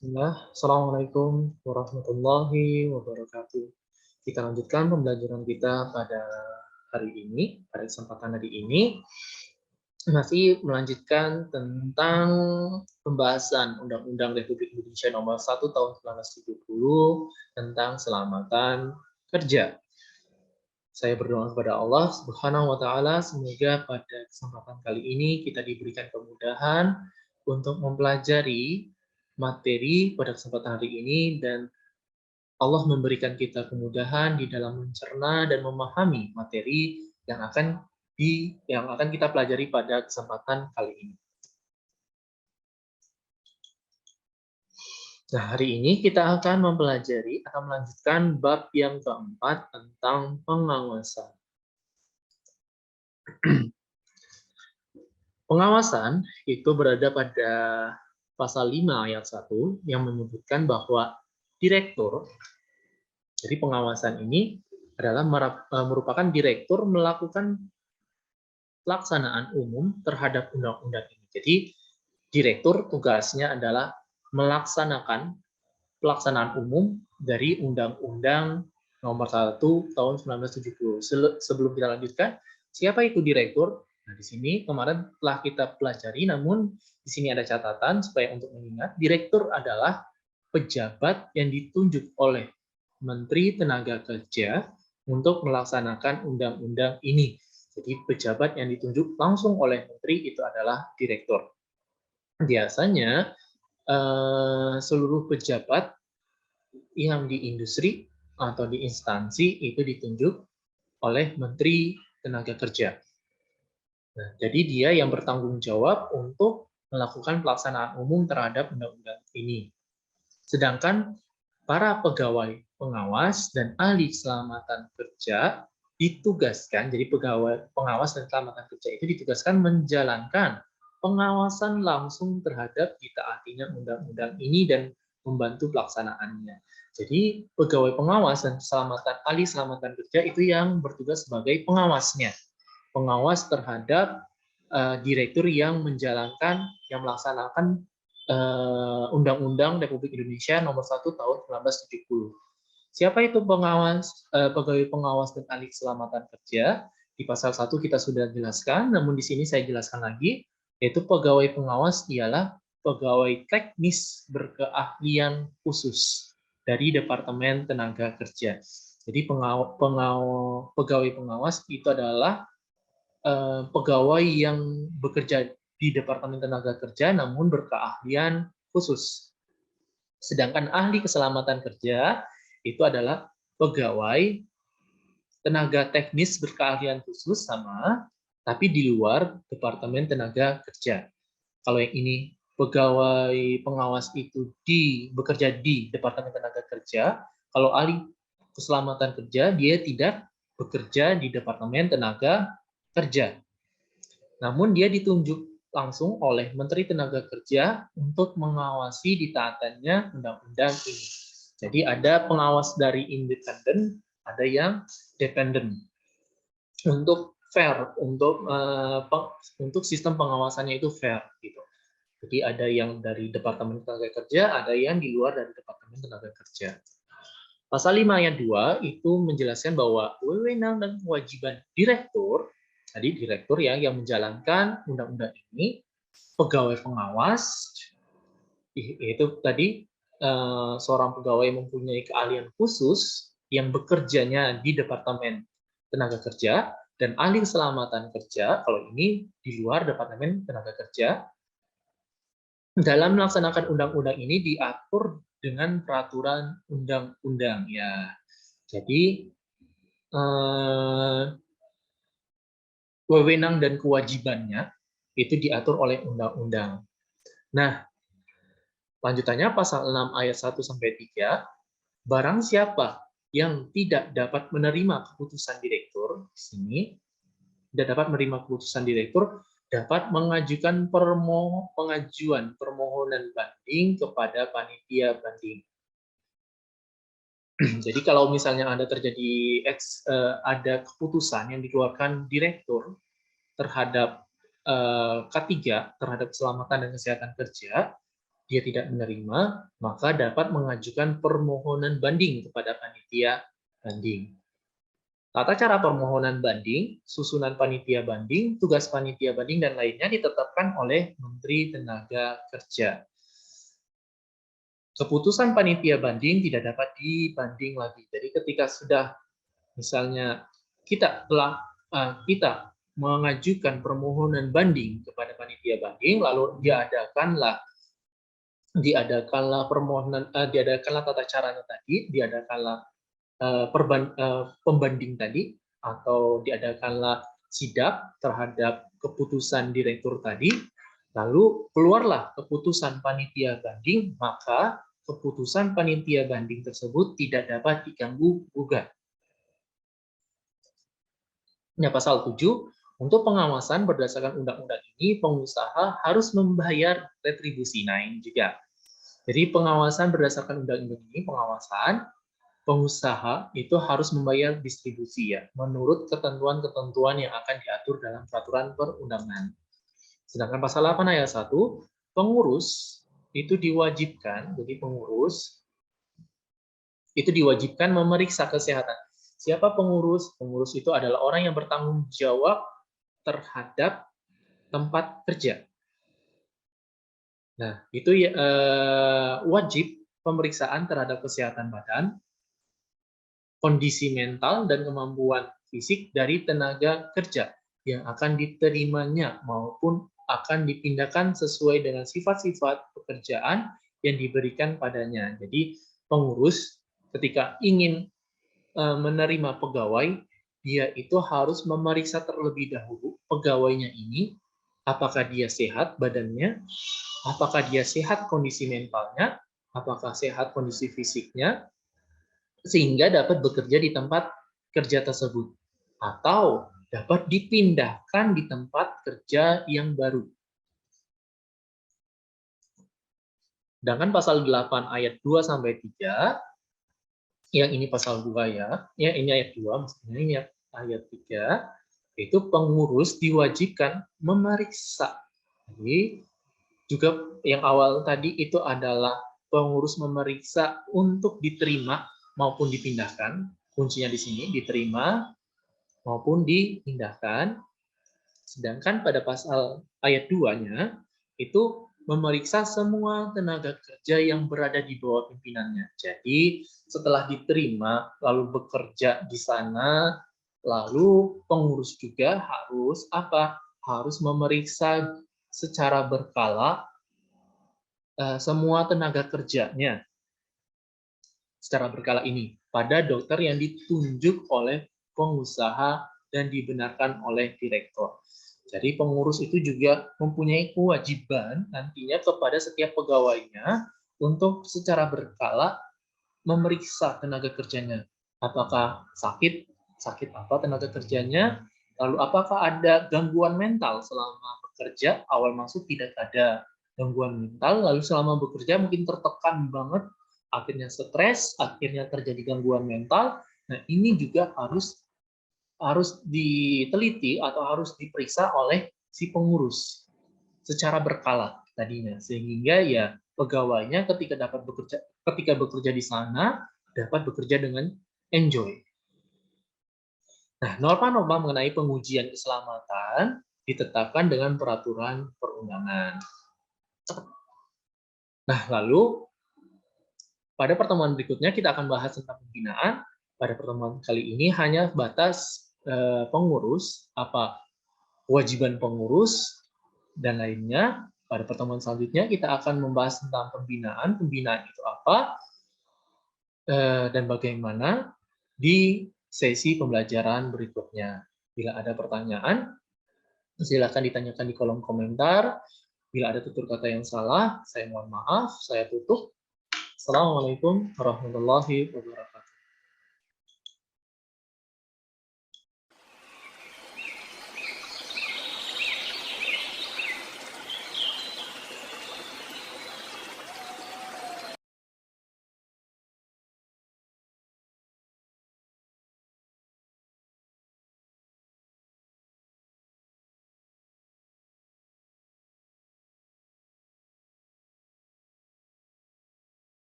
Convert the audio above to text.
Bismillah. Assalamualaikum warahmatullahi wabarakatuh. Kita lanjutkan pembelajaran kita pada hari ini, pada kesempatan hari ini, masih melanjutkan tentang pembahasan Undang-Undang Republik Indonesia Nomor 1 Tahun 1970 tentang keselamatan kerja. Saya berdoa kepada Allah Subhanahu wa taala semoga pada kesempatan kali ini kita diberikan kemudahan untuk mempelajari materi pada kesempatan hari ini dan Allah memberikan kita kemudahan di dalam mencerna dan memahami materi yang akan kita pelajari pada kesempatan kali ini. Nah, hari ini kita akan melanjutkan bab yang keempat tentang pengawasan. Pengawasan itu berada pada pasal 5 ayat 1 yang menyebutkan bahwa direktur, jadi pengawasan ini adalah merupakan direktur melakukan pelaksanaan umum terhadap undang-undang ini. Jadi direktur tugasnya adalah melaksanakan pelaksanaan umum dari Undang-Undang Nomor 1 Tahun 1970. Sebelum kita lanjutkan, siapa itu direktur? Nah, di sini kemarin telah kita pelajari, namun di sini ada catatan supaya untuk mengingat, direktur adalah pejabat yang ditunjuk oleh Menteri Tenaga Kerja untuk melaksanakan undang-undang ini. Jadi pejabat yang ditunjuk langsung oleh menteri itu adalah direktur. Biasanya seluruh pejabat yang di industri atau di instansi itu ditunjuk oleh Menteri Tenaga Kerja. Nah, jadi dia yang bertanggung jawab untuk melakukan pelaksanaan umum terhadap undang-undang ini. Sedangkan para pegawai pengawas dan ahli keselamatan kerja ditugaskan, jadi pegawai pengawas dan keselamatan kerja itu ditugaskan menjalankan pengawasan langsung terhadap ditaatinya undang-undang ini dan membantu pelaksanaannya. Jadi pegawai pengawas dan ahli keselamatan kerja itu yang bertugas sebagai pengawasnya, pengawas terhadap direktur yang melaksanakan Undang-Undang Republik Indonesia Nomor 1 Tahun 1970. Siapa itu pegawai pengawas dan ahli keselamatan kerja? Di pasal 1 kita sudah jelaskan, namun di sini saya jelaskan lagi, yaitu pegawai pengawas ialah pegawai teknis berkeahlian khusus dari Departemen Tenaga Kerja. Jadi pegawai pengawas itu adalah pegawai yang bekerja di Departemen Tenaga Kerja namun berkeahlian khusus. Sedangkan ahli keselamatan kerja itu adalah pegawai tenaga teknis berkeahlian khusus sama, tapi di luar Departemen Tenaga Kerja. Kalau yang ini pegawai pengawas itu bekerja di Departemen Tenaga Kerja, kalau ahli keselamatan kerja dia tidak bekerja di Departemen Tenaga Kerja. Namun dia ditunjuk langsung oleh Menteri Tenaga Kerja untuk mengawasi ditaatannya undang-undang ini. Jadi ada pengawas dari independen, ada yang dependen. Untuk fair, untuk sistem pengawasannya itu fair gitu. Jadi ada yang dari Departemen Tenaga Kerja, ada yang di luar dari Departemen Tenaga Kerja. Pasal 5 ayat 2 itu menjelaskan bahwa wewenang dan kewajiban direktur, tadi direktur yang menjalankan undang-undang ini, pegawai pengawas, itu tadi seorang pegawai yang mempunyai keahlian khusus yang bekerjanya di Departemen Tenaga Kerja, dan ahli keselamatan kerja, kalau ini di luar Departemen Tenaga Kerja, dalam melaksanakan undang-undang ini diatur dengan peraturan undang-undang ya. Jadi wewenang dan kewajibannya itu diatur oleh undang-undang. Nah, lanjutannya pasal 6 ayat 1 sampai 3, barang siapa yang tidak dapat menerima keputusan direktur, di sini tidak dapat menerima keputusan direktur, dapat mengajukan pengajuan permohonan banding kepada panitia banding. Jadi kalau misalnya ada keputusan yang dikeluarkan direktur terhadap K3, terhadap keselamatan dan kesehatan kerja, dia tidak menerima, maka dapat mengajukan permohonan banding kepada panitia banding. Tata cara permohonan banding, susunan panitia banding, tugas panitia banding, dan lainnya ditetapkan oleh Menteri Tenaga Kerja. Keputusan panitia banding tidak dapat dibanding lagi. Jadi ketika sudah misalnya kita mengajukan permohonan banding kepada panitia banding, lalu diadakanlah tata caranya tadi, diadakanlah pembanding tadi, atau diadakanlah sidak terhadap keputusan direktur tadi, lalu keluarlah keputusan panitia banding, maka keputusan panitia banding tersebut tidak dapat diganggu gugat. Nah, pasal 7, untuk pengawasan berdasarkan undang-undang ini, pengusaha harus membayar retribusi. Nah, ini juga. Jadi pengawasan berdasarkan undang-undang ini, pengusaha itu harus membayar distribusi ya, menurut ketentuan-ketentuan yang akan diatur dalam peraturan perundangan. Sedangkan pasal 8 ayat 1, pengurus itu diwajibkan, jadi pengurus itu diwajibkan memeriksa kesehatan. Siapa pengurus? Pengurus itu adalah orang yang bertanggung jawab terhadap tempat kerja. Nah, itu wajib pemeriksaan terhadap kesehatan badan, kondisi mental, dan kemampuan fisik dari tenaga kerja yang akan diterimanya maupun akan dipindahkan sesuai dengan sifat-sifat pekerjaan yang diberikan padanya. Jadi pengurus ketika ingin menerima pegawai, dia itu harus memeriksa terlebih dahulu pegawainya ini, apakah dia sehat badannya, apakah dia sehat kondisi mentalnya, apakah sehat kondisi fisiknya, sehingga dapat bekerja di tempat kerja tersebut, atau dapat dipindahkan di tempat kerja yang baru. Sedangkan pasal 8 ayat 2-3, yang ini pasal 2 ya ini ayat 2, maksudnya ini ayat 3, itu pengurus diwajibkan memeriksa. Jadi juga yang awal tadi itu adalah pengurus memeriksa untuk diterima maupun dipindahkan. Kuncinya di sini, diterima maupun dipindahkan. Sedangkan pada pasal ayat 2-nya itu memeriksa semua tenaga kerja yang berada di bawah pimpinannya. Jadi setelah diterima lalu bekerja di sana, lalu pengurus juga harus harus memeriksa secara berkala semua tenaga kerjanya secara berkala ini pada dokter yang ditunjuk oleh pengusaha dan dibenarkan oleh direktur. Jadi pengurus itu juga mempunyai kewajiban nantinya kepada setiap pegawainya untuk secara berkala memeriksa tenaga kerjanya. Apakah sakit apa tenaga kerjanya, lalu apakah ada gangguan mental selama bekerja, awal masuk tidak ada gangguan mental, lalu selama bekerja mungkin tertekan banget, akhirnya stres, akhirnya terjadi gangguan mental. Nah, ini juga harus diteliti atau harus diperiksa oleh si pengurus secara berkala tadinya, sehingga ya pegawainya ketika bekerja di sana dapat bekerja dengan enjoy. Nah, norma-norma mengenai pengujian keselamatan ditetapkan dengan peraturan perundangan. Nah, lalu pada pertemuan berikutnya kita akan bahas tentang pembinaan. Pada pertemuan kali ini hanya batas pengurus, kewajiban pengurus, dan lainnya. Pada pertemuan selanjutnya kita akan membahas tentang pembinaan. Pembinaan itu apa dan bagaimana di sesi pembelajaran berikutnya. Bila ada pertanyaan, silakan ditanyakan di kolom komentar. Bila ada tutur kata yang salah, saya mohon maaf, saya tutup. Assalamualaikum warahmatullahi wabarakatuh.